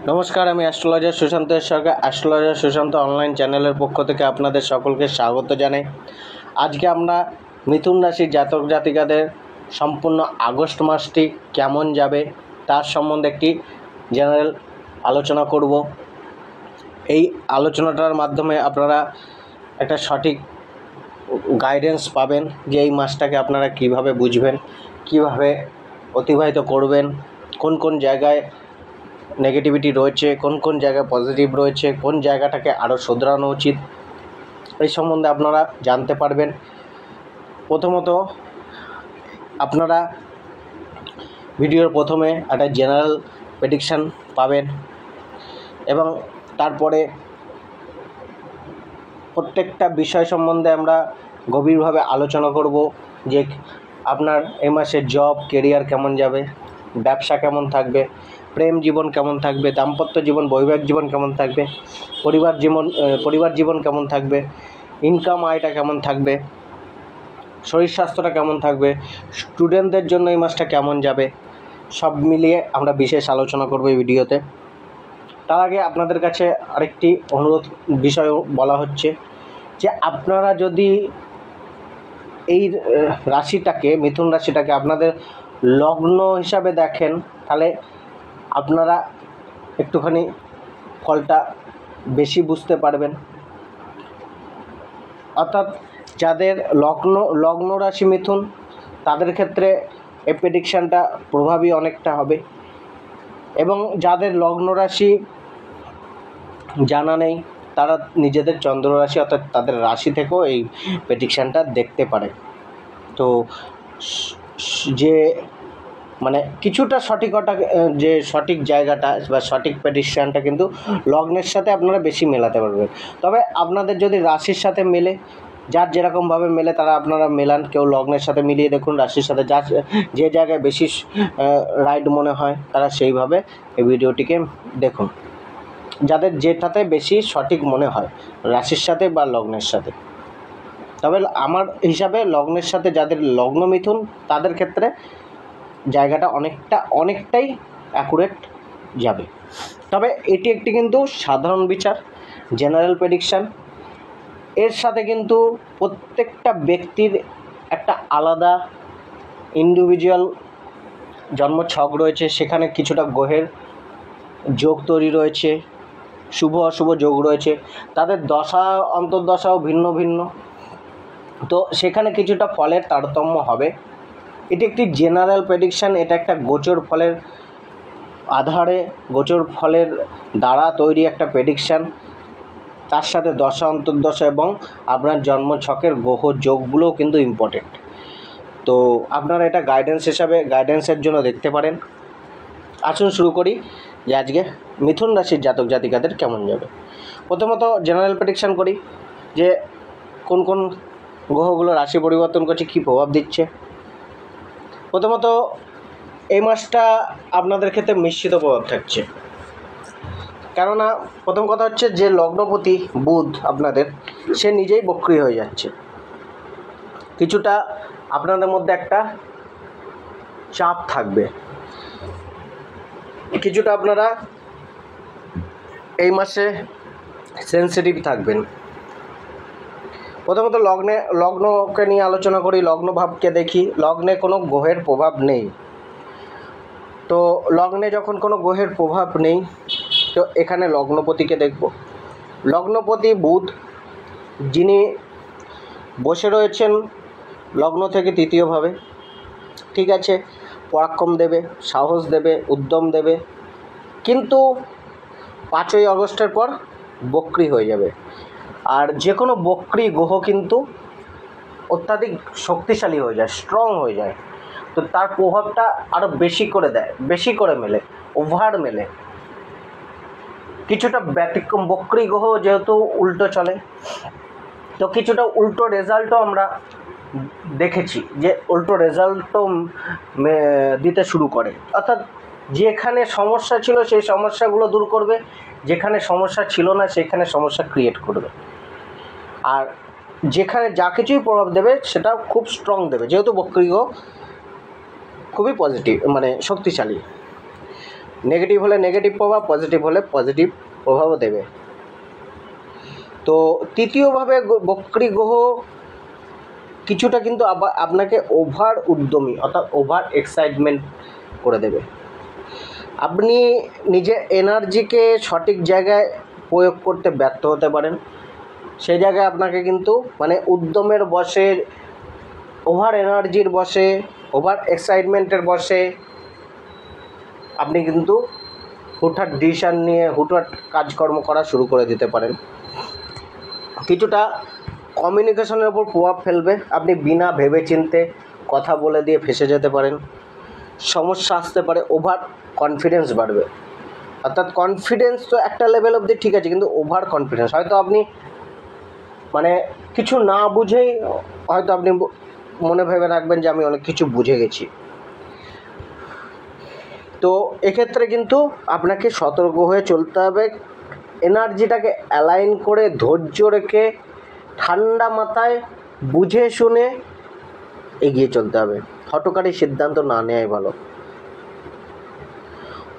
নমস্কার, আমি অ্যাস্ট্রোলজার সুশান্ত সরকার। Astrologer Sushant online চ্যানেলের পক্ষ থেকে আপনাদের সকলকে স্বাগত জানাই। আজকে আমরা মিথুন রাশির জাতক জাতিকাদের সম্পূর্ণ আগস্ট মাসটি কেমন যাবে তার সম্বন্ধে একটি জেনারেল আলোচনা করব। এই আলোচনাটার মাধ্যমে আপনারা একটা সঠিক গাইডেন্স পাবেন যে এই মাসটাকে আপনারা কিভাবে বুঝবেন, কিভাবে অতিবাহিত করবেন, কোন কোন জায়গায় নেগেটিভিটি রয়েছে, কোন কোন জায়গায় পজিটিভ রয়েছে, কোন জায়গাটাকে আরও শুধরানো উচিত, এই সম্বন্ধে আপনারা জানতে পারবেন। প্রথমত আপনারা ভিডিওর প্রথমে একটা জেনারেল প্রেডিকশান পাবেন এবং তারপরে প্রত্যেকটা বিষয় সম্বন্ধে আমরা গভীরভাবে আলোচনা করব যে আপনার এই মাসে জব কেরিয়ার কেমন যাবে, ব্যবসা কেমন থাকবে, প্রেম জীবন কেমন থাকবে, দাম্পত্য জীবন বৈবাহিক জীবন কেমন থাকবে, পরিবার জীবন কেমন থাকবে, ইনকাম আয়টা কেমন থাকবে, শরীর স্বাস্থ্যটা কেমন থাকবে, স্টুডেন্টদের জন্য এই মাসটা কেমন যাবে, সব মিলিয়ে আমরা বিশেষ আলোচনা করব এই ভিডিওতে। তার আগে আপনাদের কাছে আরেকটি অনুরোধ বিষয় বলা হচ্ছে যে আপনারা যদি এই রাশিটাকে, মিথুন রাশিটাকে আপনাদের লগ্ন হিসাবে দেখেন, তাহলে আপনারা একটুখানি ফলটা বেশি বুঝতে পারবেন। অর্থাৎ যাদের লগ্ন রাশি মিথুন, তাদের ক্ষেত্রে এই প্রেডিকশানটা প্রভাবী অনেকটা হবে, এবং যাদের লগ্ন রাশি জানা নেই তারা নিজেদের চন্দ্র রাশি অর্থাৎ তাদের রাশি থেকেও এই প্রেডিকশানটা দেখতে পারে। তো যে মানে কিছুটা সঠিকতা, যে সঠিক জায়গাটা বা সঠিক প্রেডিকশানটা কিন্তু লগ্নের সাথে আপনারা বেশি মেলাতে পারবেন। তবে আপনাদের যদি রাশির সাথে মেলে, যার যেরকমভাবে মেলে তারা আপনারা মেলান। কেউ লগ্নের সাথে মিলিয়ে দেখুন, রাশির সাথে যার যে জায়গায় বেশি রাইট মনে হয় তারা সেইভাবে এই ভিডিওটিকে দেখুন, যাদের যেটাতে বেশি সঠিক মনে হয় রাশির সাথে বা লগ্নের সাথে। তবে আমার হিসাবে লগ্নের সাথে যাদের লগ্ন মিথুন তাদের ক্ষেত্রে জায়গাটা অনেকটাই অ্যাকুরেট যাবে। তবে এটি একটি কিন্তু সাধারণ বিচার, জেনারেল প্রেডিকশান। এর সাথে কিন্তু প্রত্যেকটা ব্যক্তির একটা আলাদা ইন্ডিভিজুয়াল জন্মছক রয়েছে, সেখানে কিছুটা গ্রহের যোগ তৈরি রয়েছে, শুভ অশুভ যোগ রয়েছে, তাদের দশা অন্তর্দশাও ভিন্ন ভিন্ন, তো সেখানে কিছুটা ফলের তারতম্য হবে। এটি একটি জেনারেল প্রেডিকশান, এটা একটা গোচর ফলের আধারে, গোচর ফলের দ্বারা তৈরি একটা প্রেডিকশান। তার সাথে দশা অন্তর্দশা এবং আপনার জন্মছকের গ্রহ যোগগুলোও কিন্তু ইম্পর্টেন্ট। তো আপনারা এটা গাইডেন্সের জন্য দেখতে পারেন। আসুন শুরু করি যে আজকে মিথুন রাশির জাতক জাতিকাদের কেমন যাবে। প্রথমত জেনারেল প্রেডিকশান করি যে কোন কোন গ্রহগুলো রাশি পরিবর্তন করছে, কী প্রভাব দিচ্ছে। প্রথমত এই মাসটা আপনাদের ক্ষেত্রে মিশ্রিত প্রভাব থাকছে, কেননা প্রথম কথা হচ্ছে যে লগ্নপতি বুধ আপনাদের, সে নিজেই বক্রী হয়ে যাচ্ছে। কিছুটা আপনাদের মধ্যে একটা চাপ থাকবে, কিছুটা আপনারা এই মাসে সেন্সিটিভ থাকবেন। প্রথমত লগ্নকে নিয়ে আলোচনা করি, লগ্ন ভাবকে দেখি। লগ্নে কোনো গ্রহের প্রভাব নেই, তো লগ্নে যখন কোনো গ্রহের প্রভাব নেই তো এখানে লগ্নপতিকে দেখব। লগ্নপতি বুধ, যিনি বসে রয়েছেন লগ্ন থেকে তৃতীয়ভাবে, ঠিক আছে, পরাক্রম দেবে, সাহস দেবে, উদ্যম দেবে, কিন্তু 5ই আগস্টের পর বক্রী হয়ে যাবে। আর যে কোনো বক্রী গ্রহ কিন্তু অত্যাধিক শক্তিশালী হয়ে যায়, স্ট্রং হয়ে যায়, তো তার প্রভাবটা আরও বেশি করে দেয়, বেশি করে মেলে, ওভার মেলে। কিছুটা ব্যতিক্রম, বক্রী গ্রহ যেহেতু উল্টো চলে, তো কিছুটা উল্টো রেজাল্টও আমরা দেখেছি, যে উল্টো রেজাল্টও দিতে শুরু করে। অর্থাৎ যেখানে সমস্যা ছিল সেই সমস্যাগুলো দূর করবে, যেখানে সমস্যা ছিল না সেখানে সমস্যা ক্রিয়েট করবে, আর যেখানে যা কিছুই প্রভাব দেবে সেটা খুব স্ট্রং দেবে, যেহেতু বক্রী গ্রহ খুবই পজিটিভ, মানে শক্তিশালী। নেগেটিভ হলে নেগেটিভ প্রভাব, পজিটিভ হলে পজিটিভ প্রভাবও দেবে। তো তৃতীয়ভাবে বক্রী গ্রহ কিছুটা কিন্তু আপনাকে ওভার উদ্যমী অর্থাৎ ওভার এক্সাইটমেন্ট করে দেবে। আপনি নিজের এনার্জিকে সঠিক জায়গায় প্রয়োগ করতে ব্যর্থ হতে পারেন। সেই জায়গায় আপনাকে কিন্তু মানে উদ্যমের বশে, ওভার এনার্জির বশে, ওভার এক্সাইটমেন্টের বশে আপনি কিন্তু হুটহাট ডিসিশান নিয়ে হুটহাট কাজকর্ম করা শুরু করে দিতে পারেন। কিছুটা কমিউনিকেশনের ওপর প্রভাব ফেলবে। আপনি বিনা ভেবেচিন্তে কথা বলে দিয়ে ফেঁসে যেতে পারেন। সমস্যা আসতে পারে, ওভার কনফিডেন্স বাড়বে। অর্থাৎ কনফিডেন্স তো একটা লেভেল অবধি ঠিক আছে, কিন্তু ওভার কনফিডেন্স হয়তো আপনি মানে কিছু না বুঝেই হয়তো আপনি মনে ভেবে রাখবেন যে আমি অনেক কিছু বুঝে গেছি। তো এক্ষেত্রে কিন্তু আপনাকে সতর্ক হয়ে চলতে হবে। এনার্জিটাকে অ্যালাইন করে ধৈর্য রেখে ঠান্ডা মাথায় বুঝে শুনে এগিয়ে চলতে হবে। হঠকারী সিদ্ধান্ত না নেওয়াই ভালো।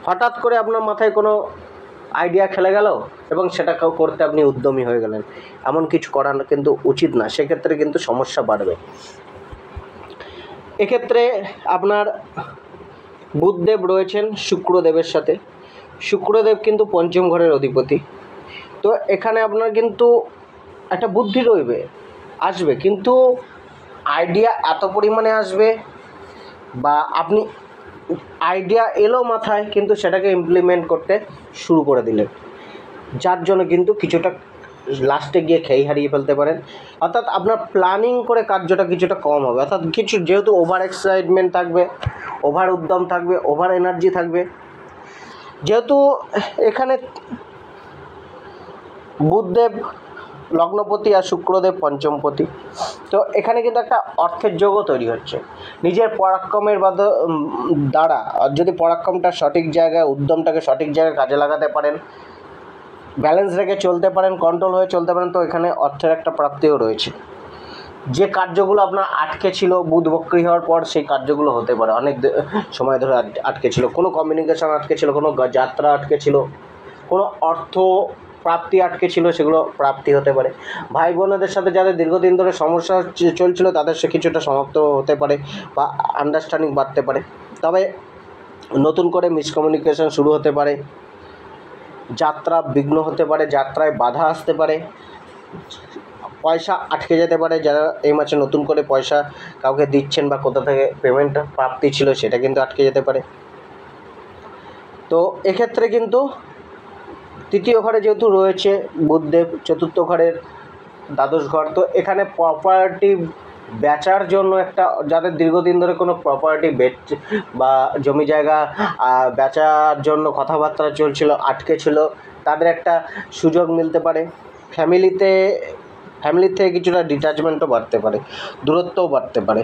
হঠাৎ করে আপনার মাথায় কোনো আইডিয়া খেলে গেল এবং সেটা করতে আপনি উদ্যমী হয়ে গেলেন, এমন কিছু করা কিন্তু উচিত না। সেক্ষেত্রে কিন্তু সমস্যা বাড়বে। এক্ষেত্রে আপনার বুধদেব রয়েছেন শুক্রদেবের সাথে। শুক্রদেব কিন্তু পঞ্চম ঘরের অধিপতি। তো এখানে আপনার কিন্তু একটা বুদ্ধি আসবে, কিন্তু আইডিয়া এত পরিমাণে আসবে বা আপনি আইডিয়া এলো মাথায় কিন্তু সেটাকে ইমপ্লিমেন্ট করতে শুরু করে দিলেন, যার জন্য কিন্তু কিছুটা লাস্টে গিয়ে খেই হারিয়ে ফেলতে পারেন। অর্থাৎ আপনার প্ল্যানিং করে কার্যটা কিছুটা কম হবে। অর্থাৎ কিছু যেহেতু ওভার এক্সাইটমেন্ট থাকবে, ওভার উদ্যম থাকবে, ওভার এনার্জি থাকবে, যেহেতু এখানে বুধদেব লগ্নপতি আর শুক্রদেব পঞ্চমপতি, তো এখানে কিন্তু একটা অর্থের যোগও তৈরি হচ্ছে। নিজের পরাক্রমের দ্বারা যদি পরাক্রমটা সঠিক জায়গায়, উদ্যমটাকে সঠিক জায়গায় কাজে লাগাতে পারেন, ব্যালেন্স রেখে চলতে পারেন, কন্ট্রোল হয়ে চলতে পারেন, তো এখানে অর্থের একটা প্রাপ্তিও রয়েছে। যে কার্যগুলো আপনার আটকে ছিল বুধ বক্রী হওয়ার পর, সেই কার্যগুলো হতে পারে। অনেক সময় ধরে আটকে ছিল, কোনো কমিউনিকেশন আটকে ছিল, কোনো যাত্রা আটকে ছিল, কোনো অর্থ প্রাপ্তি আটকে ছিল, সেগুলো প্রাপ্তি হতে পারে। ভাই বোনেদের সাথে যাদের দীর্ঘদিন ধরে সমস্যা চলছিল তাদের সে কিছুটা সমাপ্ত হতে পারে বা আন্ডারস্ট্যান্ডিং বাড়তে পারে। তবে নতুন করে মিসকমিউনিকেশন শুরু হতে পারে, যাত্রা বিঘ্ন হতে পারে, যাত্রায় বাধা আসতে পারে, পয়সা আটকে যেতে পারে। যারা এই মাসে নতুন করে পয়সা কাউকে দিচ্ছেন বা কোথা থেকে পেমেন্ট প্রাপ্তি ছিল সেটা কিন্তু আটকে যেতে পারে। তো এক্ষেত্রে কিন্তু তৃতীয় ঘরে যেহেতু রয়েছে বুধদেব, চতুর্থ ঘরের দ্বাদশ ঘর, তো এখানে প্রপার্টি বেচার জন্য একটা, যাদের দীর্ঘদিন ধরে কোনো প্রপার্টি বা জমি জায়গা বেচার জন্য কথাবার্তা চলছিল, আটকে ছিল, তাদের একটা সুযোগ মিলতে পারে। ফ্যামিলির থেকে কিছুটা ডিট্যাচমেন্টও বাড়তে পারে, দূরত্বও বাড়তে পারে।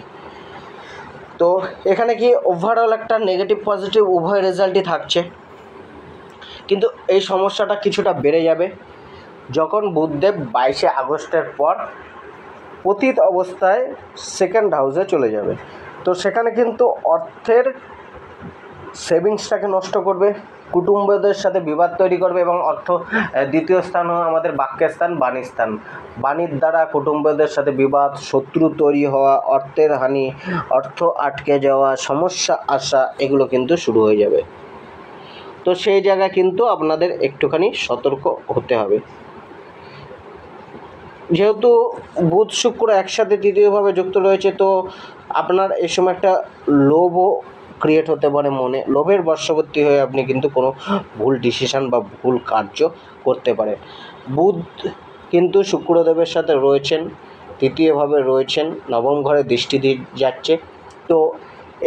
তো এখানে কি ওভারঅল একটা নেগেটিভ পজিটিভ উভয় রেজাল্টই থাকছে, কিন্তু এই সমস্যাটা কিছুটা বেড়ে যাবে যখন বুধদেব 22শে আগস্টের পর পতিত অবস্থায় সেকেন্ড হাউসে চলে যাবে। তো সেখানে কিন্তু অর্থের সেভিংসটাকে নষ্ট করবে, কুটুম্বদের সাথে বিবাদ তৈরি করবে এবং দ্বিতীয় স্থান আমাদের বাক্যের স্থান, বাণীর স্থান। বাণীর দ্বারা কুটুম্বদের সাথে বিবাদ, শত্রু তৈরি হওয়া, অর্থের হানি, অর্থ আটকে যাওয়া, সমস্যা আসা, এগুলো কিন্তু শুরু হয়ে যাবে। তো সেই জায়গায় কিন্তু আপনাদের একটুখানি সতর্ক হতে হবে। যেহেতু বুধ শুক্র একসাথে তৃতীয়ভাবে যুক্ত রয়েছে, তো আপনার এই সময় একটা লোভও ক্রিয়েট হতে পারে মনে। লোভের বশবর্তী হয়ে আপনি কিন্তু কোনো ভুল ডিসিশান বা ভুল কার্য করতে পারেন। বুধ কিন্তু শুক্রদেবের সাথে রয়েছেন, তৃতীয়ভাবে রয়েছেন, নবম ঘরে দৃষ্টি যাচ্ছে। তো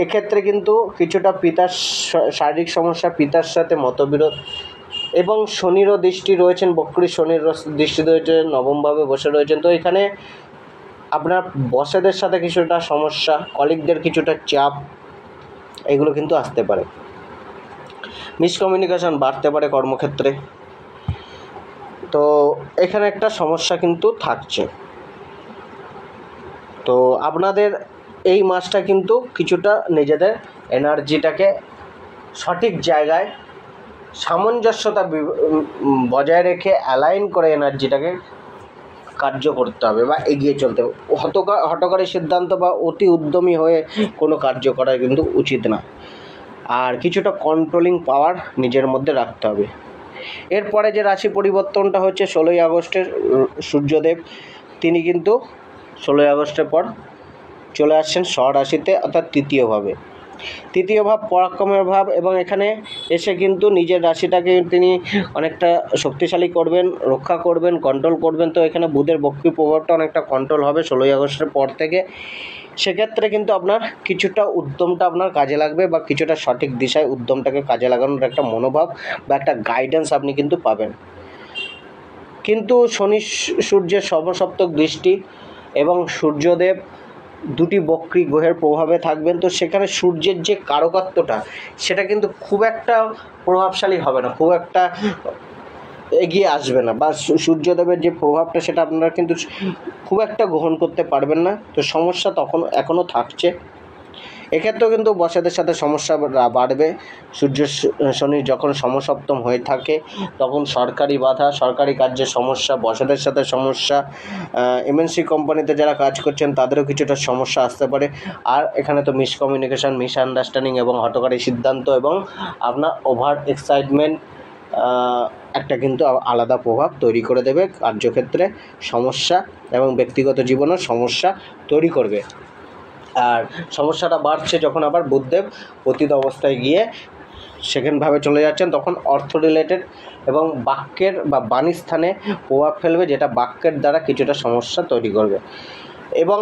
এক্ষেত্রে কিন্তু কিছুটা পিতার শারীরিক সমস্যা, পিতার সাথে মতবিরোধ, এবং শনিরও দৃষ্টি রয়েছেন, বক্রী শনির দৃষ্টি রয়েছে, নবমভাবে বসে রয়েছেন। তো এখানে আপনার বসেদের সাথে কিছুটা সমস্যা, কলিগদের কিছুটা চাপ, এগুলো কিন্তু আসতে পারে। মিসকমিউনিকেশন বাড়তে পারে কর্মক্ষেত্রে। তো এখানে একটা সমস্যা কিন্তু থাকছে। তো আপনাদের এই মাসটা কিন্তু কিছুটা নিজেদের এনার্জিটাকে সঠিক জায়গায় সামঞ্জস্যতা বজায় রেখে অ্যালাইন করে এনার্জিটাকে কার্য করতে হবে বা এগিয়ে চলতে হবে। হঠকারী সিদ্ধান্ত বা অতি উদ্যমী হয়ে কোনো কার্য করা কিন্তু উচিত না। আর কিছুটা কন্ট্রোলিং পাওয়ার নিজের মধ্যে রাখতে হবে। এরপরে যে রাশি পরিবর্তনটা হচ্ছে 16ই আগস্টের সূর্যদেব, তিনি কিন্তু 16ই আগস্টের পর চলে আসছেন স্বরাশিতে, অর্থাৎ তৃতীয় ভাব পরাক্রমের ভাব, এবং এখানে এসে কিন্তু নিজের রাশিটাকে তিনি অনেকটা শক্তিশালী করবেন, রক্ষা করবেন, কন্ট্রোল করবেন। তো এখানে বুধের বক্রী প্রভাবটা অনেকটা কন্ট্রোল হবে 16ই আগস্টের পর থেকে। সেক্ষেত্রে কিন্তু আপনার কিছুটা উদ্যমটা আপনার কাজে লাগবে, বা কিছুটা সঠিক দিশায় উদ্যমটাকে কাজে লাগানোর একটা মনোভাব বা একটা গাইডেন্স আপনি কিন্তু পাবেন। কিন্তু শনি সূর্যের সর্বসপ্তক দৃষ্টি এবং সূর্যদেব দুটি বক্রী গ্রহের প্রভাবে থাকবেন। তো সেখানে সূর্যের যে কারকত্বটা সেটা কিন্তু খুব একটা প্রভাবশালী হবে না, খুব একটা এগিয়ে আসবে না, বা সূর্যদেবের যে প্রভাবটা সেটা আপনারা কিন্তু খুব একটা গ্রহণ করতে পারবেন না। তো সমস্যা এখনও থাকছে। এক্ষেত্রেও কিন্তু বসেদের সাথে সমস্যা বাড়বে। সূর্য শনি যখন সমসপ্তম হয়ে থাকে তখন সরকারি বাধা, সরকারি কার্যের সমস্যা, বসেদের সাথে সমস্যা, এমএনসি কোম্পানিতে যারা কাজ করছেন তাদেরও কিছুটা সমস্যা আসতে পারে। আর এখানে তো মিসকমিউনিকেশন, মিসআন্ডারস্ট্যান্ডিং এবং হঠকারী সিদ্ধান্ত এবং আপনার ওভার এক্সাইটমেন্ট একটা কিন্তু আলাদা প্রভাব তৈরি করে দেবে, কার্যক্ষেত্রে সমস্যা এবং ব্যক্তিগত জীবনেও সমস্যা তৈরি করবে। আর সমস্যাটা বাড়ছে যখন আবার বুধদেব পতিত অবস্থায় গিয়ে সেকেন্ডভাবে চলে যাচ্ছেন, তখন অর্থ রিলেটেড এবং বাক্যের বা বাণী স্থানে প্রভাব ফেলবে, যেটা বাক্যের দ্বারা কিছুটা সমস্যা তৈরি করবে, এবং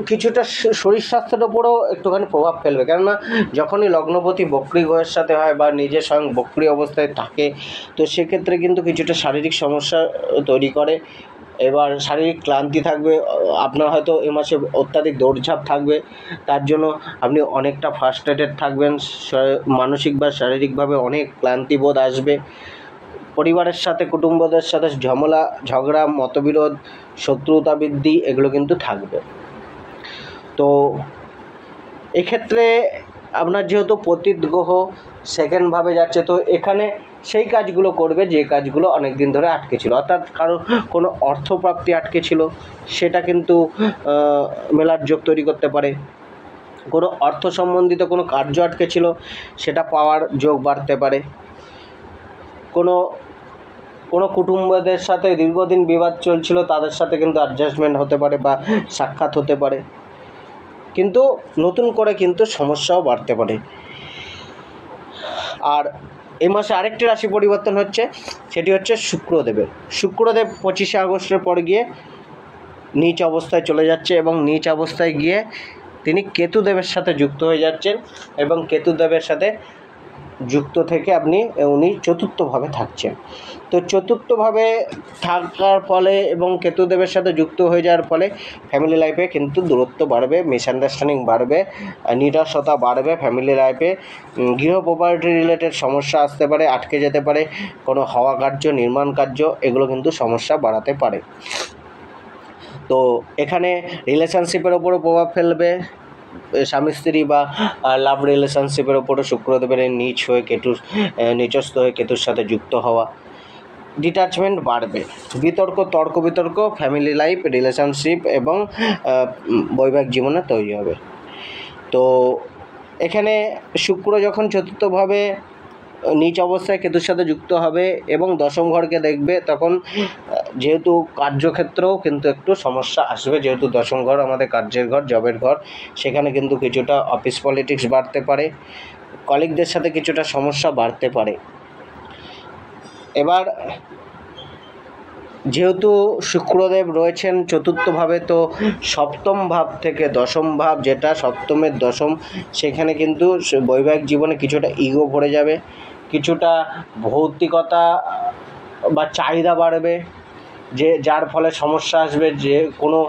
কিছুটা শরীর স্বাস্থ্যের ওপরেও একটুখানি প্রভাব ফেলবে। কেননা যখনই লগ্নপতি বক্রী গ্রহের সাথে হয় বা নিজে স্বয়ং বক্রী অবস্থায় থাকে, তো সেক্ষেত্রে কিন্তু কিছুটা শারীরিক সমস্যা তৈরি করে। এবার শারীরিক ক্লান্তি থাকবে, আপনার হয়তো এ মাসে অত্যাধিক দৌড়ঝাঁপ থাকবে, তার জন্য আপনি অনেকটা ফ্রাস্ট্রেটেড থাকবেন, মানসিক বা শারীরিকভাবে অনেক ক্লান্তিবোধ আসবে। পরিবারের সাথে, কুটুম্বদের সাথে ঝগড়া, মতবিরোধ, শত্রুতা বৃদ্ধি এগুলো কিন্তু থাকবে। তো এক্ষেত্রে আপনার যেহেতু পতিত গ্রহ সেকেন্ডভাবে যাচ্ছে, তো এখানে সেই কাজগুলো করবে যে কাজগুলো অনেক দিন ধরে আটকে ছিল, অর্থাৎ কোনো অর্থপ্রাপ্তি আটকে ছিল সেটা কিন্তু মেলার যোগ তৈরি করতে পারে। কোনো অর্থ সম্বন্ধিত কোনো কার্য আটকে ছিল সেটা পাওয়ার যোগ বাড়তে পারে। কোনো কুটুম্বদের সাথে দীর্ঘদিন বিবাদ চলছিল, তাদের সাথে কিন্তু অ্যাডজাস্টমেন্ট হতে পারে বা সাক্ষাৎ হতে পারে, কিন্তু নতুন করে কিন্তু সমস্যাও বাড়তে পারে। আর এই মাসে আরেকটি রাশি পরিবর্তন হচ্ছে, সেটি হচ্ছে শুক্রদেব 25শে আগস্টের পর গিয়ে নিচ অবস্থায় চলে যাচ্ছে, এবং নিচ অবস্থায় গিয়ে তিনি কেতুদেবের সাথে যুক্ত হয়ে যাচ্ছেন, এবং কেতুদেবের সাথে যুক্ত থেকে উনি চতুর্থভাবে থাকছেন। তো চতুর্থভাবে থাকার ফলে এবং কেতুদেবের সাথে যুক্ত হয়ে যাওয়ার ফলে ফ্যামিলি লাইফে কিন্তু দূরত্ব বাড়বে, মিসআন্ডারস্ট্যান্ডিং বাড়বে, নিরসতা বাড়বে ফ্যামিলি লাইফে। গৃহ প্রপার্টি রিলেটেড সমস্যা আসতে পারে, আটকে যেতে পারে, কোনো হওয়া কার্য, নির্মাণ কার্য এগুলো কিন্তু সমস্যা বাড়াতে পারে। তো এখানে রিলেশনশিপের ওপরও প্রভাব ফেলবে, স্বামী স্ত্রী বা লাভ রিলেশনশিপের ওপরও শুক্রদেবের নিচস্থ হয়ে কেতুর সাথে যুক্ত হওয়া, ডিট্যাচমেন্ট বাড়বে, তর্ক বিতর্ক ফ্যামিলি লাইফ, রিলেশনশিপ এবং বৈবাহিক জীবনে তৈরি হবে। তো এখানে শুক্র যখন চতুর্থভাবে নিচ অবস্থায় কেতুর সাথে যুক্ত হবে এবং দশম ঘরকে দেখবে, তখন যেহেতু কার্যক্ষেত্রেও কিন্তু একটু সমস্যা আসবে, যেহেতু দশম ঘর আমাদের কার্যের ঘর, জবের ঘর, সেখানে কিন্তু কিছুটা অফিস পলিটিক্স বাড়তে পারে, কলিগদের সাথে কিছুটা সমস্যা বাড়তে পারে। এবার যেহেতু শুক্রদেব রয়েছেন চতুর্থভাবে, তো সপ্তম ভাব থেকে দশম ভাব, যেটা সপ্তমের দশম, সেখানে কিন্তু বৈবাহিক জীবনে কিছুটা ইগো ভরে যাবে, কিছুটা ভৌতিকতা বা চাহিদা বাড়বে, যার ফলে সমস্যা আসবে, যে কোনো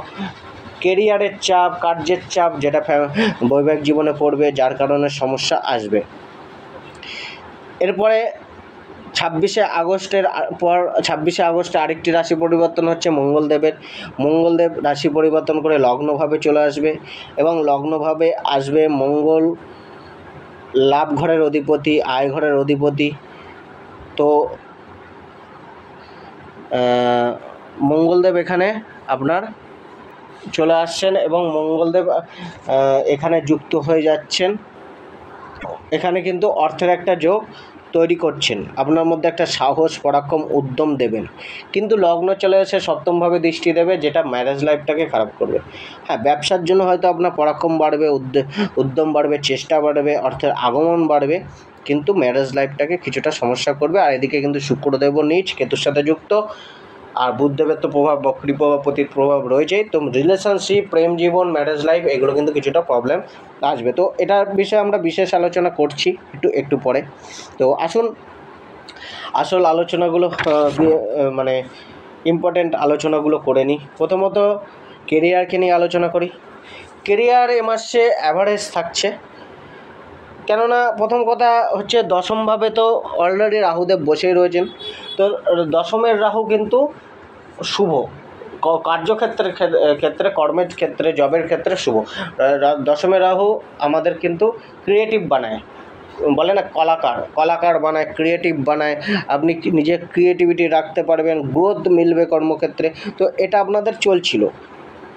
কেরিয়ারের চাপ, কার্যের চাপ যেটা বৈবাহিক জীবনে পড়বে, যার কারণে সমস্যা আসবে। এরপরে 26শে আগস্টে আরেকটি রাশি পরিবর্তন হচ্ছে মঙ্গলদেব রাশি পরিবর্তন করে লগ্নভাবে চলে আসবে, এবং লগ্নভাবে আসবে মঙ্গল লাভ ঘরের অধিপতি, আয় ঘরের অধিপতি, তো মঙ্গলদেব এখানে আপনার চলে আসছেন এবং মঙ্গলদেব এখানে যুক্ত হয়ে যাচ্ছেন। এখানে কিন্তু অর্থের একটা যোগ তৈরি করছেন, আপনার মধ্যে একটা সাহস, পরাক্রম, উদ্যম দেবেন। কিন্তু লগ্ন চলে এসে সপ্তমভাবে দৃষ্টি দেবে, যেটা ম্যারেজ লাইফটাকে খারাপ করবে। হ্যাঁ, ব্যবসার জন্য হয়তো আপনার পরাক্রম বাড়বে, উদ্যম বাড়বে, চেষ্টা বাড়বে, অর্থের আগমন বাড়বে, কিন্তু ম্যারেজ লাইফটাকে কিছুটা সমস্যা করবে। আর এদিকে কিন্তু শুক্রদেবও নিচ, কেতুর সাথে যুক্ত, আর বুধদেবের তো প্রভাব, বক্রী প্রভাব, পতির প্রভাব রয়েছেই। তো রিলেশনশিপ, প্রেম জীবন, ম্যারেজ লাইফ, এগুলো কিন্তু কিছুটা প্রবলেম আসবে। তো এটার বিষয়ে আমরা বিশেষ আলোচনা করছি একটু পরে। তো আসুন আসল আলোচনাগুলো মানে ইম্পর্টেন্ট আলোচনাগুলো করে নিই। প্রথমত কেরিয়ারকে নিয়ে আলোচনা করি। কেরিয়ার এ মাসে অ্যাভারেজ থাকছে, কেননা প্রথম কথা হচ্ছে দশমভাবে তো অলরেডি রাহুদেব বসেই রয়েছেন। তো দশমের রাহু কিন্তু শুভ, কার্যক্ষেত্রের ক্ষেত্রে, কর্মের ক্ষেত্রে, জবের ক্ষেত্রে শুভ। দশমের রাহু আমাদের কিন্তু ক্রিয়েটিভ বানায়, বলে না কলাকার বানায়, ক্রিয়েটিভ বানায়। আপনি নিজের ক্রিয়েটিভিটি রাখতে পারবেন, গ্রোথ মিলবে কর্মক্ষেত্রে। তো এটা আপনাদের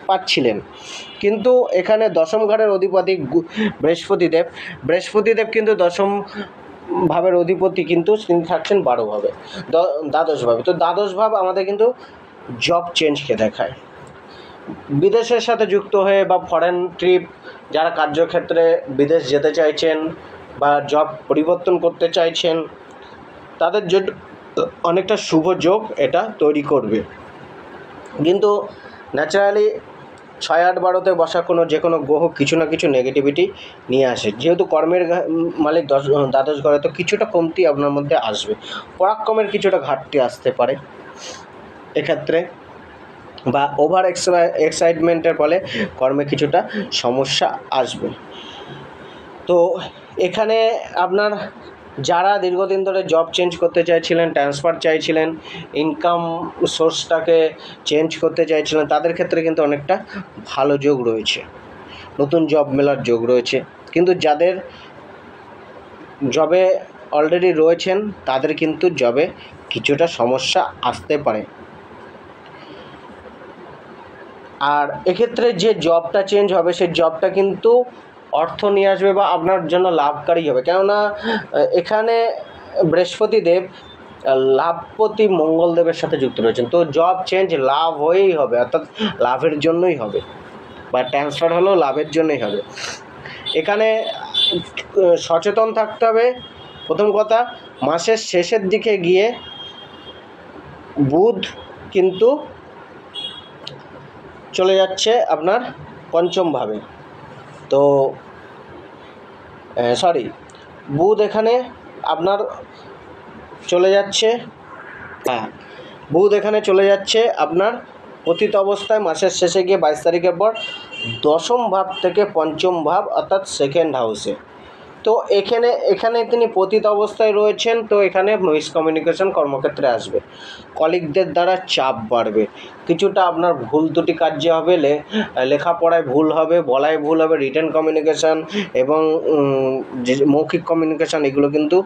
পাচ্ছিলেন। কিন্তু এখানে দশম ঘরের অধিপতি বৃহস্পতিদেব কিন্তু দশম ভাবের অধিপতি, কিন্তু তিনি থাকছেন 12 ভাবে, দ্বাদশ ভাবে। তো দ্বাদশ ভাব আমাদের কিন্তু জব চেঞ্জকে দেখায়। বিদেশের সাথে যুক্ত হয়ে বা ফরেন ট্রিপ, যারা কার্যক্ষেত্রে বিদেশ যেতে চাইছেন বা জব পরিবর্তন করতে চাইছেন, তাদের জন্য অনেকটা শুভ যোগ এটা তৈরি করবে। কিন্তু ন্যাচারালি 6, 8, 12তে বসা যে কোনো গ্রহ কিছু না কিছু নেগেটিভিটি নিয়ে আসে। যেহেতু কর্মের মালিক দ্বাদশ ঘরে, তো কিছুটা কমতি আপনার মধ্যে আসবে, পরাক্রমের কিছুটা ঘাটতি আসতে পারে এক্ষেত্রে, বা ওভার এক্সাইটমেন্টের ফলে কর্মে কিছুটা সমস্যা আসবে। তো এখানে আপনার যারা দীর্ঘদিন ধরে জব চেঞ্জ করতে চাইছিলেন, ট্রান্সফার চাইছিলেন, ইনকাম সোর্সটাকে চেঞ্জ করতে চাইছিলেন, তাদের ক্ষেত্রে কিন্তু অনেকটা ভালো যোগ রয়েছে, নতুন জব মেলার যোগ রয়েছে। কিন্তু যাদের জবে অলরেডি রয়েছেন, তাদের কিন্তু জবে কিছুটা সমস্যা আসতে পারে। আর এক্ষেত্রে যে জবটা চেঞ্জ হবে, সেই জবটা কিন্তু অর্থ নিয়ে আসবে বা আপনার জন্য লাভকারী হবে। কেননা এখানে বৃহস্পতিদেব লাভপতি মঙ্গলদেবের সাথে যুক্ত রয়েছেন। তো জব চেঞ্জ লাভ হয়েই হবে, অর্থাৎ লাভের জন্যই হবে, বা ট্রান্সফার হলেও লাভের জন্যই হবে। এখানে সচেতন থাকতে হবে। প্রথম কথা, মাসের শেষের দিকে গিয়ে বুধ কিন্তু চলে যাচ্ছে আপনার পঞ্চমভাবে। তো বুধ এখানে আপনার চলে যাচ্ছে, বুধ এখানে চলে যাচ্ছে আপনার পতিত অবস্থায় মাসের শেষে গিয়ে 22 তারিখের পর দশম ভাব থেকে পঞ্চম ভাব, অর্থাৎ সেকেন্ড হাউসে। তো এখানে তিনি পতিত অবস্থায় রয়েছেন। তো এখানে মিসকমিউনিকেশন কর্মক্ষেত্রে আসবে, কলিগদের দ্বারা চাপ বাড়বে, কিছুটা আপনার ভুল ত্রুটি কার্যে হবে, লেখাপড়ায় ভুল হবে, বলায় ভুল হবে, রিটেন কমিউনিকেশান এবং যে মৌখিক কমিউনিকেশান, এগুলো কিন্তু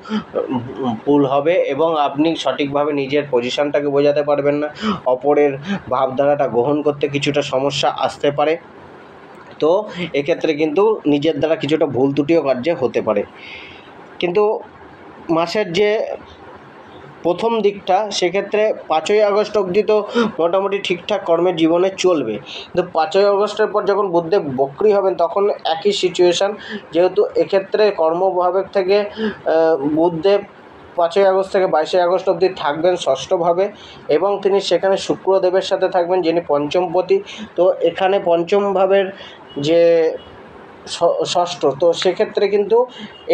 ভুল হবে এবং আপনি সঠিকভাবে নিজের পজিশানটাকে বোঝাতে পারবেন না, অপরের ভাবধারাটা গ্রহণ করতে কিছুটা সমস্যা আসতে পারে। তো এক্ষেত্রে কিন্তু নিজের দ্বারা কিছুটা ভুল ত্রুটিও কার্যে হতে পারে। কিন্তু মাসের যে প্রথম দিকটা, সেক্ষেত্রে 5ই আগস্ট অবধি তো মোটামুটি ঠিকঠাক কর্মের জীবনে চলবে। কিন্তু 5ই আগস্টের পর যখন বুধদেব বক্রী হবেন, তখন একই সিচুয়েশান। যেহেতু এক্ষেত্রে কর্মভাবের থেকে বুধদেব 5ই আগস্ট থেকে 22শে আগস্ট অবধি থাকবেন ষষ্ঠভাবে, এবং তিনি সেখানে শুক্রদেবের সাথে থাকবেন, যিনি পঞ্চমপতি। তো এখানে পঞ্চম ভাবের যে ষষ্ঠ, তো সেক্ষেত্রে কিন্তু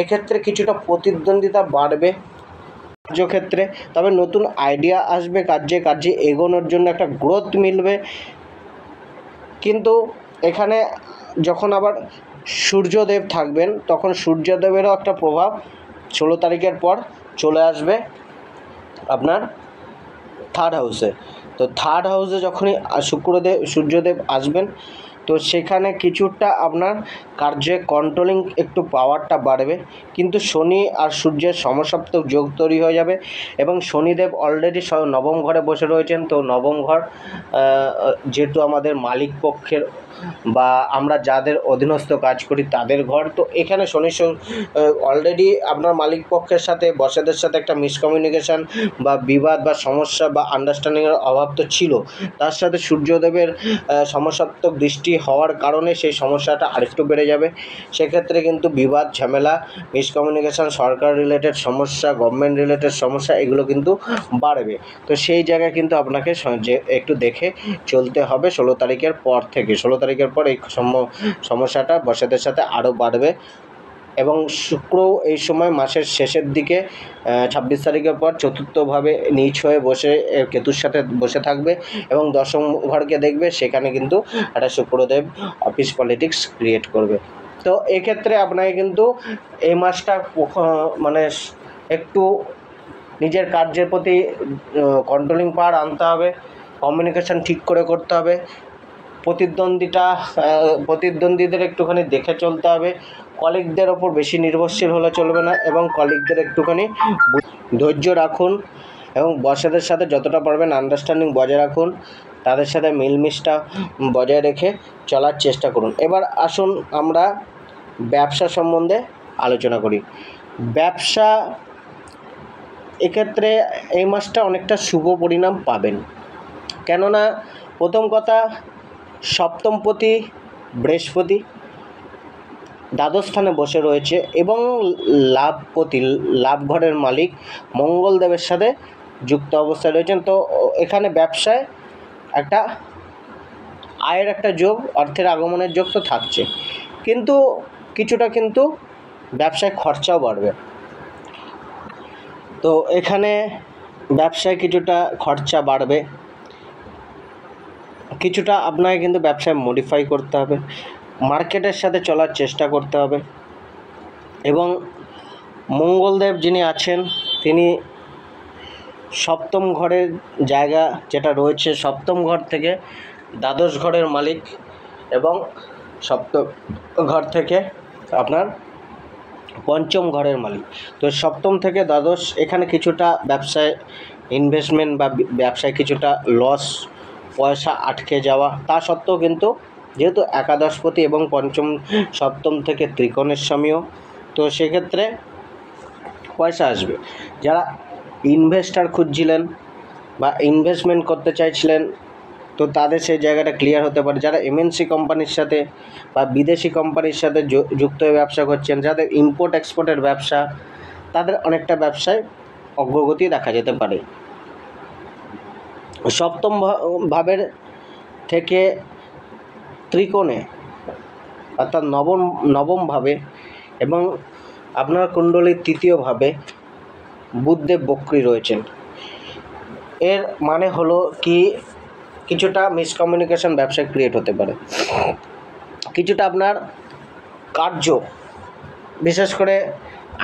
এক্ষেত্রে কিছুটা প্রতিদ্বন্দ্বিতা বাড়বে কার্যক্ষেত্রে। তবে নতুন আইডিয়া আসবে, কার্যে এগোনোর জন্য একটা গ্রোথ মিলবে। কিন্তু এখানে যখন আবার সূর্যদেব থাকবেন, তখন সূর্যদেবেরও একটা প্রভাব 16 তারিখের পর চলে আসবে আপনার থার্ড হাউসে। তো থার্ড হাউসে যখনই সূর্যদেব আসবেন, তো সেখানে কিছুটা আপনার কার্যে কন্ট্রোলিং একটু পাওয়ারটা বাড়বে, কিন্তু শনি আর সূর্যের সমসপ্তক যোগ তৈরি হয়ে যাবে এবং শনিদেব অলরেডি নবম ঘরে বসে রয়েছেন। তো নবম ঘর যেহেতু আমাদের মালিক পক্ষের বা আমরা যাদের অধীনস্থ কাজ করি তাদের ঘর, তো এখানে শনি অলরেডি আপনার মালিক পক্ষের সাথে বসেদের সাথে একটা মিসকমিউনিকেশান বা বিবাদ বা সমস্যা বা আন্ডারস্ট্যান্ডিংয়ের অভাব তো ছিল, তার সাথে সূর্যদেবের সমসপ্তক দৃষ্টি হওয়ার কারণে সেই সমস্যাটা আরেকটু বেড়ে যাবে। সেক্ষেত্রে কিন্তু বিবাদ, ঝামেলা, মিসকমিউনিকেশান, সরকার রিলেটেড সমস্যা, গভর্নমেন্ট রিলেটেড সমস্যা এগুলো কিন্তু বাড়বে। তো সেই জায়গায় কিন্তু আপনাকে যে একটু দেখে চলতে হবে 16 তারিখের পর থেকে। 16 তারিখের পর এই সমস্যাটা বসেদের সাথে আরও বাড়বে এবং শুক্র এই সময় মাসের শেষের দিকে 26 তারিখের পর চতুর্থভাবে নীচ হয়ে বসে কেতুর সাথে বসে থাকবে এবং দশম ঘরকে দেখবে, সেখানে কিন্তু একটা শুক্রদেব অফিস পলিটিক্স ক্রিয়েট করবে। তো এক্ষেত্রে আপনাকে কিন্তু এই মাসটা মানে একটু নিজের কার্যের প্রতি কন্ট্রোলিং পাওয়ার আনতে হবে, কমিউনিকেশান ঠিক করে করতে হবে, প্রতিদ্বন্দ্বীদের একটুখানি দেখে চলতে হবে, কলিগদের ওপর বেশি নির্ভরশীল হলে চলবে না এবং কলিগদের একটুখানি ধৈর্য রাখুন এবং বসেদের সাথে যতটা পারবেন আন্ডারস্ট্যান্ডিং বজায় রাখুন, তাদের সাথে মিলমিশটা বজায় রেখে চলার চেষ্টা করুন। এবার আসুন আমরা ব্যবসা সম্বন্ধে আলোচনা করি। ব্যবসা এক্ষেত্রে এই মাসটা অনেকটা শুভ পরিণাম পাবেন, কেননা প্রথম কথা সপ্তমপতি বৃহস্পতি দ্বাদশ স্থানে বসে রয়েছে এবং লাভ ঘরের মালিক মঙ্গলদেবের সাথে যুক্ত অবস্থায় রয়েছেন। তো এখানে ব্যবসায় একটা আয়ের একটা যোগ, অর্থের আগমনের যোগ তো থাকছে, কিন্তু কিছুটা কিন্তু ব্যবসায় খরচাও বাড়বে। তো এখানে ব্যবসায় কিছুটা খরচা বাড়বে, কিছুটা আপনাকে কিন্তু ব্যবসায় মডিফাই করতে হবে, মার্কেটের সাথে চলার চেষ্টা করতে হবে এবং মঙ্গলদেব যিনি আছেন তিনি সপ্তম ঘরের জায়গা যেটা রয়েছে, সপ্তম ঘর থেকে দ্বাদশ ঘরের মালিক এবং সপ্তম ঘর থেকে আপনার পঞ্চম ঘরের মালিক। তো সপ্তম থেকে দ্বাদশ এখানে কিছুটা ব্যবসায় ইনভেস্টমেন্ট বা ব্যবসায় কিছুটা লস, পয়সা আটকে যাওয়া, তা সত্ত্বেও কিন্তু যেহেতু একাদশপতি এবং সপ্তম থেকে ত্রিকোণের স্বামীও, তো সেক্ষেত্রে পয়সা আসবে। যারা ইনভেস্টার খুঁজছিলেন বা ইনভেস্টমেন্ট করতে চাইছিলেন তো তাদের সেই জায়গাটা ক্লিয়ার হতে পারে। যারা এমএনসি কোম্পানির সাথে বা বিদেশি কোম্পানির সাথে যুক্ত হয়ে ব্যবসা করছেন, যাদের ইম্পোর্ট এক্সপোর্টের ব্যবসা, তাদের অনেকটা ব্যবসায় অগ্রগতি দেখা যেতে পারে। সপ্তম ভাবের থেকে ত্রিকোণে অর্থাৎ নবম ভাবে এবং আপনার কুণ্ডলীর তৃতীয় ভাবে বুধদেব বক্রী রয়েছেন। এর মানে হলো কি কিছুটা মিসকমিউনিকেশন ব্যবসায় ক্রিয়েট হতে পারে, কিছুটা আপনার কার্য, বিশেষ করে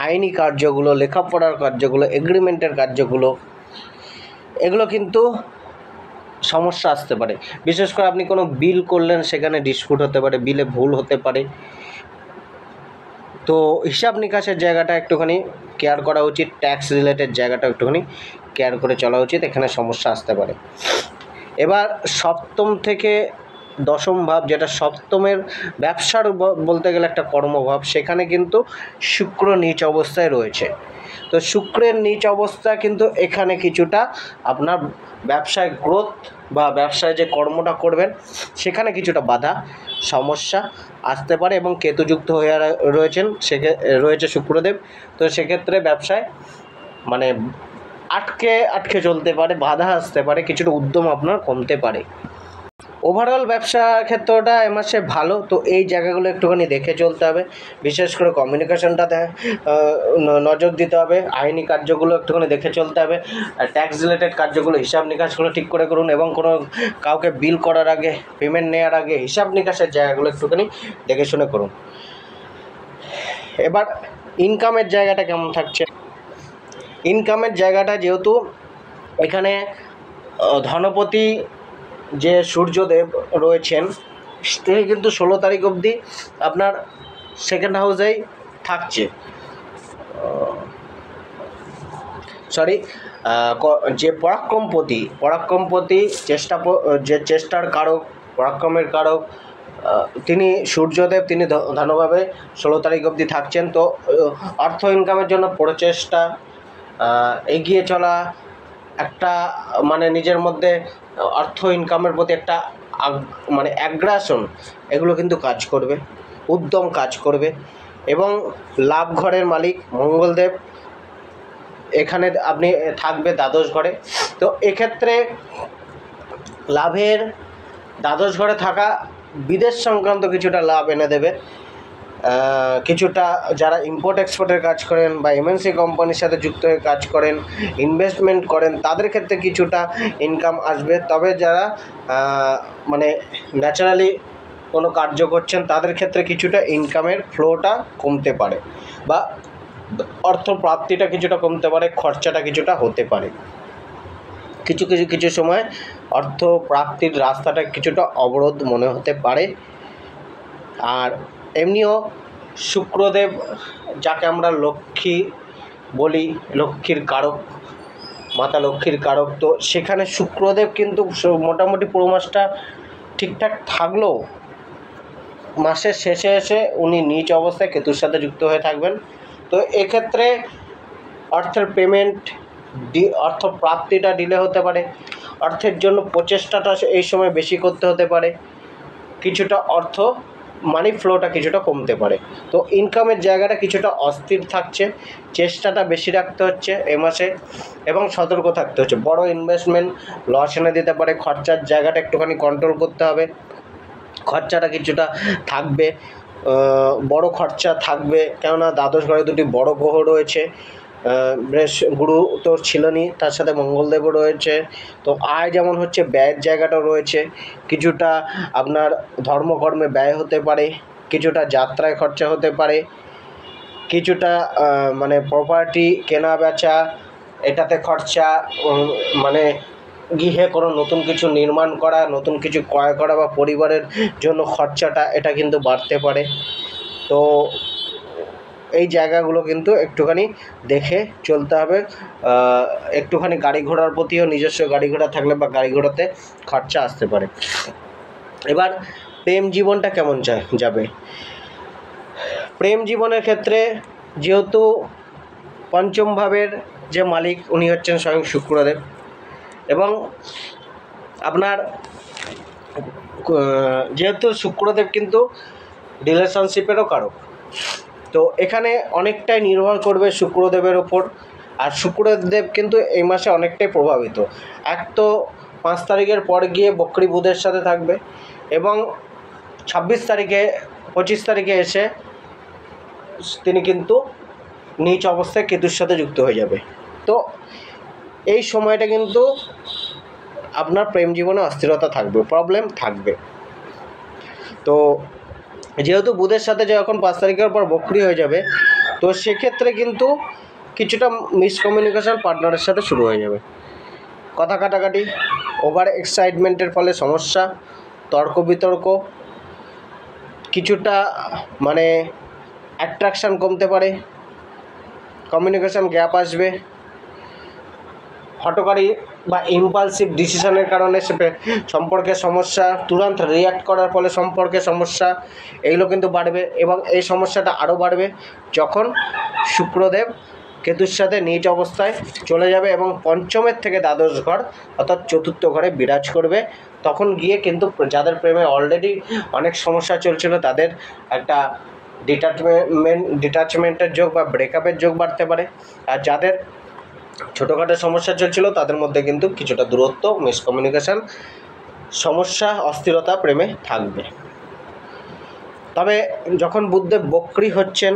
আইনি কার্যগুলো, লেখাপড়ার কার্যগুলো, এগ্রিমেন্টের কার্যগুলো, এগুলো কিন্তু সমস্যা আসতে পারে। বিশেষ করে আপনি কোনো বিল করলেন, সেখানে ডিসপুট হতে পারে, বিলে ভুল হতে পারে। তো হিসাব নিকাশের জায়গাটা একটুখানি কেয়ার করা উচিত, ট্যাক্স রিলেটেড জায়গাটা একটুখানি কেয়ার করে চলা উচিত, এখানে সমস্যা আসতে পারে। এবার সপ্তম থেকে দশম ভাব, যেটা সপ্তমের ব্যবসার বলতে গেলে একটা কর্মভাব, সেখানে কিন্তু শুক্র নীচ অবস্থায় রয়েছে। তো শুক্রের নীচ অবস্থা কিন্তু এখানে কিছুটা আপনার ব্যবসায় গ্রোথ বা ব্যবসায় যে কর্মটা করবেন সেখানে কিছুটা বাধা সমস্যা আসতে পারে এবং কেতুযুক্ত হয়ে রয়েছে শুক্রদেব। তো সেক্ষেত্রে ব্যবসায় মানে আটকে চলতে পারে, বাধা আসতে পারে, কিছুটা উদ্যম আপনার কমতে পারে। ওভারঅল ব্যবসা ক্ষেত্রটা এ মাসে ভালো। তো এই জায়গাগুলো একটুখানি দেখে চলতে হবে, বিশেষ করে কমিউনিকেশনটাতে নজর দিতে হবে, আইনি কার্যগুলো একটুখানি দেখে চলতে হবে, ট্যাক্স রিলেটেড কার্যগুলো, হিসাব নিকাশগুলো ঠিক করে করুন এবং কোনো কাউকে বিল করার আগে, পেমেন্ট নেওয়ার আগে হিসাব নিকাশের জায়গাগুলো একটুখানি দেখে শুনে করুন। এবার ইনকামের জায়গাটা কেমন থাকছে? ইনকামের জায়গাটা যেহেতু এখানে ধনপতি যে সূর্যদেব রয়েছেন তিনি কিন্তু 16 তারিখ অবধি আপনার সেকেন্ড হাউসেই থাকছে। সরি, যে পরাক্রমপতি যে চেষ্টার কারক, পরাক্রমের কারক, তিনি সূর্যদেব, তিনি ধনুভাবে 16 তারিখ অবধি থাকছেন। তো অর্থ ইনকামের জন্য প্রচেষ্টা, এগিয়ে চলা, একটা মানে নিজের মধ্যে অর্থ ইনকামের প্রতি একটা মানে অ্যাগ্রাসন, এগুলো কিন্তু কাজ করবে, উদ্যম কাজ করবে। এবং লাভ ঘরের মালিক মঙ্গলদেব এখানে আপনি থাকবে দ্বাদশ ঘরে। তো এক্ষেত্রে লাভের দ্বাদশ ঘরে থাকা বিদেশ সংক্রান্ত কিছুটা লাভ এনে দেবে। কিছুটা যারা ইম্পোর্ট এক্সপোর্টের কাজ করেন বা এমএনসি কোম্পানির সাথে যুক্ত হয়ে কাজ করেন, ইনভেস্টমেন্ট করেন, তাদের ক্ষেত্রে কিছুটা ইনকাম আসবে। তবে যারা মানে ন্যাচারালি কোনো কার্য করছেন, তাদের ক্ষেত্রে কিছুটা ইনকামের ফ্লোটা কমতে পারে, বা অর্থ প্রাপ্তিটা কিছুটা কমতে পারে, খরচাটা কিছুটা হতে পারে। কিছু সময় অর্থ প্রাপ্তির রাস্তাটা কিছুটা অবরোধ মনে হতে পারে। আর এমনিও শুক্রদেব, যাকে আমরা লক্ষ্মী বলি, লক্ষ্মীর কারক, মাতা লক্ষ্মীর কারক, তো সেখানে শুক্রদেব কিন্তু মোটামুটি পুরো মাসটা ঠিকঠাক থাকলেও মাসের শেষে এসে উনি নিচ অবস্থায় কেতুর সাথে যুক্ত হয়ে থাকবেন। তো এক্ষেত্রে অর্থের পেমেন্ট, অর্থ প্রাপ্তিটা ডিলে হতে পারে, অর্থের জন্য প্রচেষ্টাটা এই সময় বেশি করতে হতে পারে, কিছুটা অর্থ মানি ফ্লোটা কিছুটা কমতে পারে। তো ইনকামের জায়গাটা কিছুটা অস্থির থাকছে, চেষ্টাটা বেশি রাখতে হচ্ছে এই মাসে, এবং সতর্ক থাকতে হচ্ছে। বড় ইনভেস্টমেন্ট লস এনে দিতে পারে, খরচার জায়গাটা একটুখানি কন্ট্রোল করতে হবে, খরচাটা কিছুটা থাকবে, বড় খরচা থাকবে, কেননা দ্বাদশ ঘরে দুটি বড় গ্রহ রয়েছে। গুরু তো ছিলনই, তার সাথে মঙ্গলদেবও রয়েছে। তো আয় যেমন হচ্ছে, ব্যয়ের জায়গাটাও রয়েছে, কিছুটা আপনার ধর্মকর্মে ব্যয় হতে পারে, কিছুটা যাত্রায় খরচা হতে পারে, কিছুটা মানে প্রপার্টি কেনা বেচা, এটাতে খরচা, মানে গৃহে কোনো নতুন কিছু নির্মাণ করা, নতুন কিছু ক্রয় করা, বা পরিবারের জন্য খরচাটা এটা কিন্তু বাড়তে পারে। তো এই জায়গাগুলো কিন্তু একটুখানি দেখে চলতে হবে। একটুখানি গাড়ি ঘোড়ার প্রতিও, নিজস্ব গাড়ি ঘোড়া থাকলে বা গাড়ি ঘোড়াতে খরচা আসতে পারে। এবার প্রেম জীবনটা কেমন যাবে? প্রেম জীবনের ক্ষেত্রে যেহেতু পঞ্চম ভাবের যে মালিক উনি হচ্ছেন স্বয়ং শুক্রদেব, এবং আপনার যেহেতু শুক্রদেব কিন্তু রিলেশনশিপেরও কারক, তো এখানে অনেকটাই নির্ভর করবে শুক্রদেবের ওপর। আর শুক্রদেব কিন্তু এই মাসে অনেকটাই প্রভাবিত। এক তো 5 তারিখের পর গিয়ে বক্রী বুধের সাথে থাকবে, এবং 25 তারিখে এসে তিনি কিন্তু নিচ অবস্থায় কেতুর সাথে যুক্ত হয়ে যাবে। তো এই সময়টা কিন্তু আপনার প্রেম জীবনে অস্থিরতা থাকবে, প্রবলেম থাকবে। তো যেহেতু বুধের সাথে যখন 5 তারিখের পর বক্রী হয়ে যাবে, তো সেক্ষেত্রে কিন্তু কিছুটা মিসকমিউনিকেশন পার্টনারের সাথে শুরু হয়ে যাবে, কথা কাটাকাটি, ওভার এক্সাইটমেন্টের ফলে সমস্যা, তর্ক বিতর্ক, কিছুটা মানে অ্যাট্রাকশান কমতে পারে, কমিউনিকেশন গ্যাপ আসবে, হঠকারী বা ইম্পালসিভ ডিসিশনের কারণে সম্পর্কের সমস্যা, তুরন্ত রিয়্যাক্ট করার ফলে সম্পর্কের সমস্যা, এইগুলো কিন্তু বাড়বে। এবং এই সমস্যাটা আরও বাড়বে যখন শুক্রদেব কেতুর সাথে নিচ অবস্থায় চলে যাবে এবং পঞ্চমের থেকে দ্বাদশ ঘর অর্থাৎ চতুর্থ ঘরে বিরাজ করবে। তখন গিয়ে কিন্তু যাদের প্রেমে অলরেডি অনেক সমস্যা চলছিল, তাদের একটা ডিটাচমেন্টের যোগ বা ব্রেকআপের যোগ বাড়তে পারে। আর যাদের ছোটোখাটো সমস্যা চলছিল, তাদের মধ্যে কিন্তু কিছুটা দূরত্ব, মিসকমিউনিকেশান, সমস্যা, অস্থিরতা প্রেমে থাকবে। তবে যখন বুধদেব বক্রী হচ্ছেন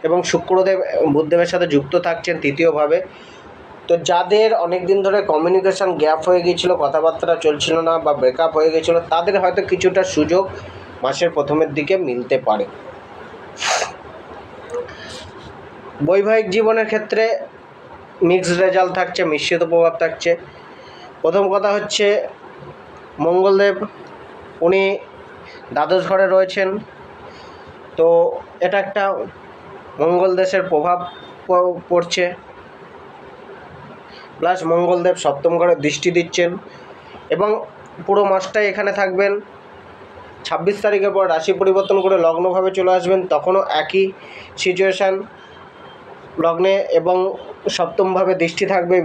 এবং শুক্রদেব বুধদেবের সাথে যুক্ত থাকছেন তৃতীয়ভাবে, তো যাদের অনেক দিন ধরে কমিউনিকেশান গ্যাপ হয়ে গিয়েছিলো, কথাবার্তা চলছিল না বা ব্রেকআপ হয়ে গিয়েছিলো, তাদের হয়তো কিছুটা সুযোগ মাসের প্রথমের দিকে মিলতে পারে। বৈবাহিক জীবনের ক্ষেত্রে মিক্সড রেজাল্ট থাকছে, মিশ্রিত প্রভাব থাকছে। প্রথম কথা হচ্ছে মঙ্গলদেব, উনি দ্বাদশ ঘরে রয়েছেন, তো এটা একটা মঙ্গল দেশের প্রভাব পড়ছে, প্লাস মঙ্গলদেব সপ্তম ঘরে দৃষ্টি দিচ্ছেন এবং পুরো মাসটাই এখানে থাকবেন। 26 তারিখের পর রাশি পরিবর্তন করে লগ্নভাবে চলে আসবেন, তখনও একই সিচুয়েশান, লগ্নে এবং সপ্তমভাবে দৃষ্টি থাকবে,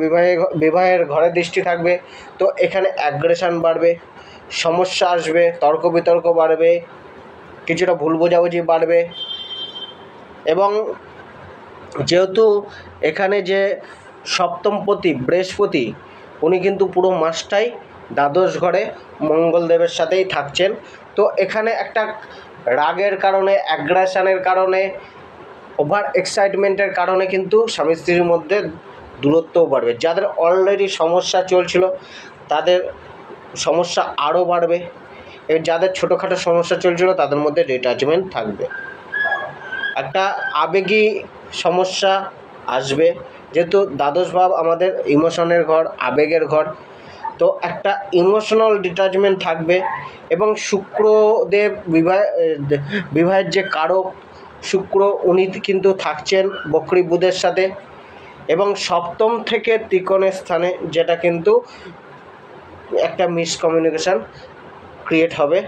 বিবাহের ঘরে দৃষ্টি থাকবে। তো এখানে অ্যাগ্রেশন বাড়বে, সমস্যা আসবে, তর্ক বিতর্ক বাড়বে, কিছুটা ভুল বোঝাবুঝি বাড়বে। এবং যেহেতু এখানে যে সপ্তমপতি বৃহস্পতি, উনি কিন্তু পুরো মাসটাই দ্বাদশ ঘরে মঙ্গলদেবের সাথেই থাকছেন। তো এখানে একটা রাগের কারণে, অ্যাগ্রেশনের কারণে, ওভার এক্সাইটমেন্টের কারণে কিন্তু স্বামী স্ত্রীর মধ্যে দূরত্বও বাড়বে। যাদের অলরেডি সমস্যা চলছিল তাদের সমস্যা আরও বাড়বে, এবং যাদের ছোটোখাটো সমস্যা চলছিল তাদের মধ্যে ডিট্যাচমেন্ট থাকবে। একটা আবেগী সমস্যা আসবে, যেহেতু দ্বাদশ ভাব আমাদের ইমোশনের ঘর, আবেগের ঘর, তো একটা ইমোশনাল ডিট্যাচমেন্ট থাকবে। এবং শুক্রদেব বিবাহের যে কারক শুক্র, উনি কিন্তু থাকছেন বক্রী বুধের সাথে, এবং সপ্তম থেকে ত্রিকোণের স্থানে, যেটা কিন্তু একটা মিসকমিউনিকেশান ক্রিয়েট হবে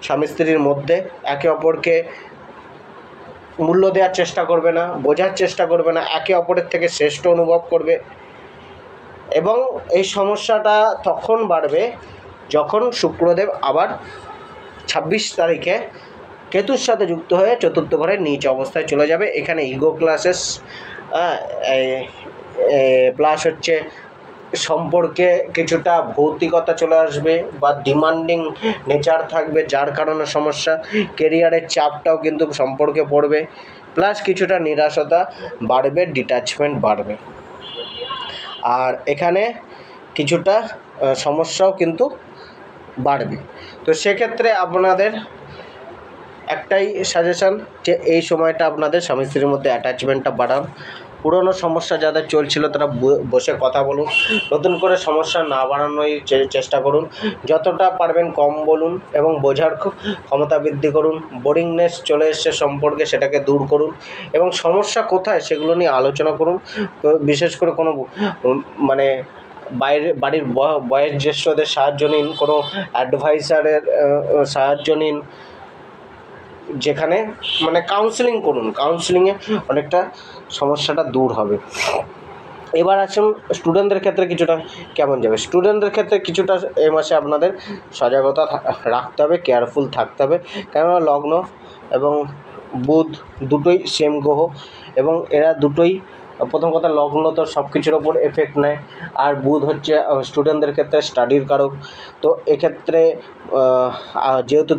স্বামী স্ত্রীর মধ্যে। একে অপরকে মূল্য দেওয়ার চেষ্টা করবে না, বোঝার চেষ্টা করবে না, একে অপরের থেকে শ্রেষ্ঠ অনুভব করবে। এবং এই সমস্যাটা তখন বাড়বে যখন শুক্রদেব আবার 26 তারিখে কেতুর সাথে যুক্ত হয়ে চতুর্থ ঘরে নিচ অবস্থায় চলে যাবে। এখানে ইগো ক্লাসেস প্লাস হচ্ছে সম্পর্কে কিছুটা ভৌতিকতা চলে আসবে বা ডিমান্ডিং নেচার থাকবে, যার কারণে সমস্যা, কেরিয়ারের চাপটাও কিন্তু সম্পর্কে পড়বে, প্লাস কিছুটা নিরাশতা বাড়বে, ডিট্যাচমেন্ট বাড়বে। আর এখানে কিছুটা সমস্যাও কিন্তু বাড়বে। তো সেক্ষেত্রে আপনাদের একটাই সাজেশান যে এই সময়টা আপনাদের স্বামী স্ত্রীর মধ্যে অ্যাটাচমেন্টটা বাড়ান। পুরনো সমস্যা যাদের চলছিল তারা বসে কথা বলুন, নতুন করে সমস্যা না বাড়ানোই চেষ্টা করুন, যতটা পারবেন কম বলুন এবং বোঝার ক্ষমতা বৃদ্ধি করুন। বোরিংনেস চলে এসছে সম্পর্কে, সেটাকে দূর করুন এবং সমস্যা কোথায় সেগুলো নিয়ে আলোচনা করুন। তো বিশেষ করে কোনো মানে বাড়ির বয়োজ্যেষ্ঠদের সাহায্য নিন, কোনো অ্যাডভাইসারের সাহায্য নিন, যেখানে মানে কাউন্সেলিং করুন, কাউন্সেলিংয়ে অনেকটা সমস্যাটা দূর হবে। এবার আসুন স্টুডেন্টদের ক্ষেত্রে কিছুটা কেমন যাবে। স্টুডেন্টদের ক্ষেত্রে কিছুটা এই মাসে আপনাদের সজাগতা রাখতে হবে, কেয়ারফুল থাকতে হবে, কেননা লগ্ন এবং বুধ দুটোই সেম গ্রহ, এবং এরা দুটোই, প্রথম কথা লগ্ন তো সব কিছুর ওপর এফেক্ট নেয়, আর বুধ হচ্ছে স্টুডেন্টদের ক্ষেত্রে স্টাডির কারক। তো এক্ষেত্রে যেহেতু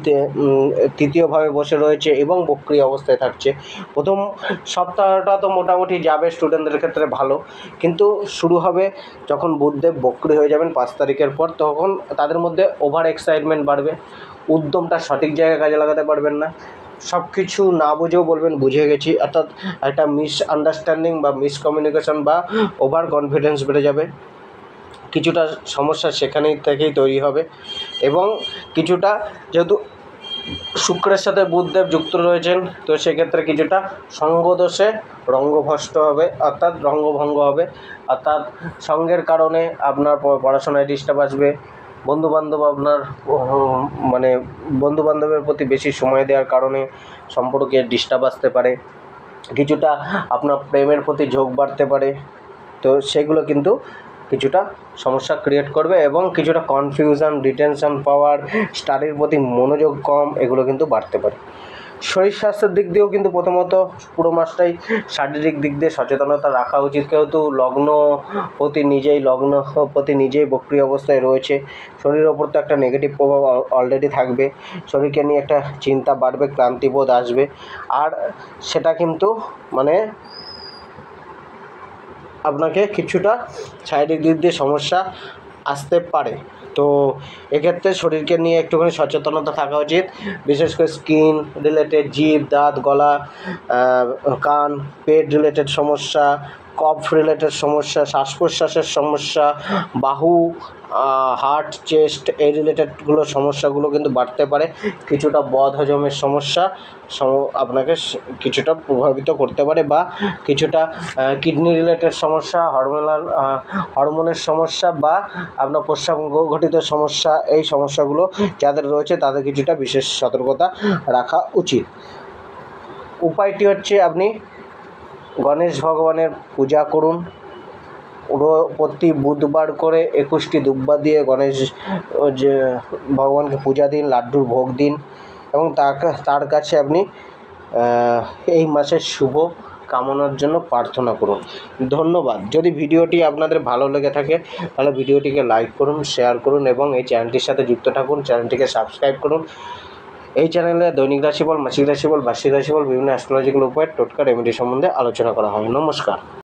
তৃতীয়ভাবে বসে রয়েছে এবং বক্রী অবস্থায় থাকছে, প্রথম সপ্তাহটা তো মোটামুটি যাবে স্টুডেন্টদের ক্ষেত্রে ভালো, কিন্তু শুরু হবে যখন বুধদেব বক্রী হয়ে যাবেন 5 তারিখের পর, তখন তাদের মধ্যে ওভার এক্সাইটমেন্ট বাড়বে, উদ্যমটা সঠিক জায়গায় কাজে লাগাতে পারবেন না, সব কিছু না বুঝেও বলবেন বুঝে গেছি, অর্থাৎ একটা মিসআন্ডারস্ট্যান্ডিং বা মিসকমিউনিকেশন বা ওভার কনফিডেন্স বেড়ে যাবে। কিছুটা সমস্যা সেখানেই থেকেই তৈরি হবে, এবং কিছুটা যেহেতু শুক্রের সাথে বুধদেব যুক্ত রয়েছেন, তো সেক্ষেত্রে কিছুটা সঙ্গদোষে রঙ্গভ্রষ্ট হবে, অর্থাৎ রঙ্গভঙ্গ হবে, অর্থাৎ সঙ্গের কারণে আপনার পড়াশোনায় ডিস্টার্ব আসবে, বন্ধুবান্ধব আপনার মানে বন্ধুবান্ধবের প্রতি বেশি সময় দেওয়ার কারণে সম্পর্কে ডিস্টার্ব আসতে পারে, কিছুটা আপনার প্রেমের প্রতি ঝোঁক বাড়তে পারে। তো সেগুলো কিন্তু কিছুটা সমস্যা ক্রিয়েট করবে, এবং কিছুটা কনফিউশন, ডিটেনশন পাওয়ার, স্টাডির প্রতি মনোযোগ কম, এগুলো কিন্তু বাড়তে পারে। শরীর স্বাস্থ্যের দিক দিয়েও কিন্তু প্রথমত পুরো মাসটাই শারীরিক দিক দিয়ে সচেতনতা রাখা উচিত, যেহেতু লগ্ন প্রতি নিজেই বক্রী অবস্থায় রয়েছে, শরীরের ওপর তো একটা নেগেটিভ প্রভাব অলরেডি থাকবে, শরীরকে নিয়ে একটা চিন্তা বাড়বে, ক্লান্তিবোধ আসবে, আর সেটা কিন্তু মানে আপনাকে কিছুটা শারীরিক দিক দিয়ে সমস্যা আসতে পারে। তো এক্ষেত্রে শরীরকে নিয়ে একটুখানি সচেতনতা থাকা উচিত, বিশেষ করে স্কিন রিলেটেড, জিভ, দাঁত, গলা, কান, পেট রিলেটেড সমস্যা, কফ রিলেটেড সমস্যা, শ্বাস প্রশ্বাসের সমস্যা, বাহু, হার্ট, চেস্ট এই রিলেটেডগুলো সমস্যাগুলো কিন্তু বাড়তে পারে। কিছুটা বদহজমের সমস্যা আপনাকে কিছুটা প্রভাবিত করতে পারে, বা কিছুটা কিডনি রিলেটেড সমস্যা, হরমোনের সমস্যা, বা আপনার প্রস্রাব ঘটিত সমস্যা, এই সমস্যাগুলো যাদের রয়েছে তাদের কিছুটা বিশেষ সতর্কতা রাখা উচিত। উপায়টি হচ্ছে আপনি গণেশ ভগবানের পূজা করুন। প্রতি বুধবার করে 21টি দুব্বা দিয়ে গণেশ যে ভগবানকে পূজা দিন, লাড্ডুর ভোগ দিন, এবং তার কাছে আপনি এই মাসের শুভ কামনার জন্য প্রার্থনা করুন। ধন্যবাদ। যদি ভিডিওটি আপনাদের ভালো লেগে থাকে তাহলে ভিডিওটিকে লাইক করুন, শেয়ার করুন এবং এই চ্যানেলটির সাথে যুক্ত থাকুন। চ্যানেলটিকে সাবস্ক্রাইব করুন। এই চ্যানেলে দৈনিক রাশিফল, মাসিক রাশিফল, বার্ষিক রাশিফল, বিভিন্ন অ্যাস্ট্রোলজিক্যাল উপায়, টোটকা, রেমেডি সম্বন্ধে আলোচনা করা হয়। নমস্কার।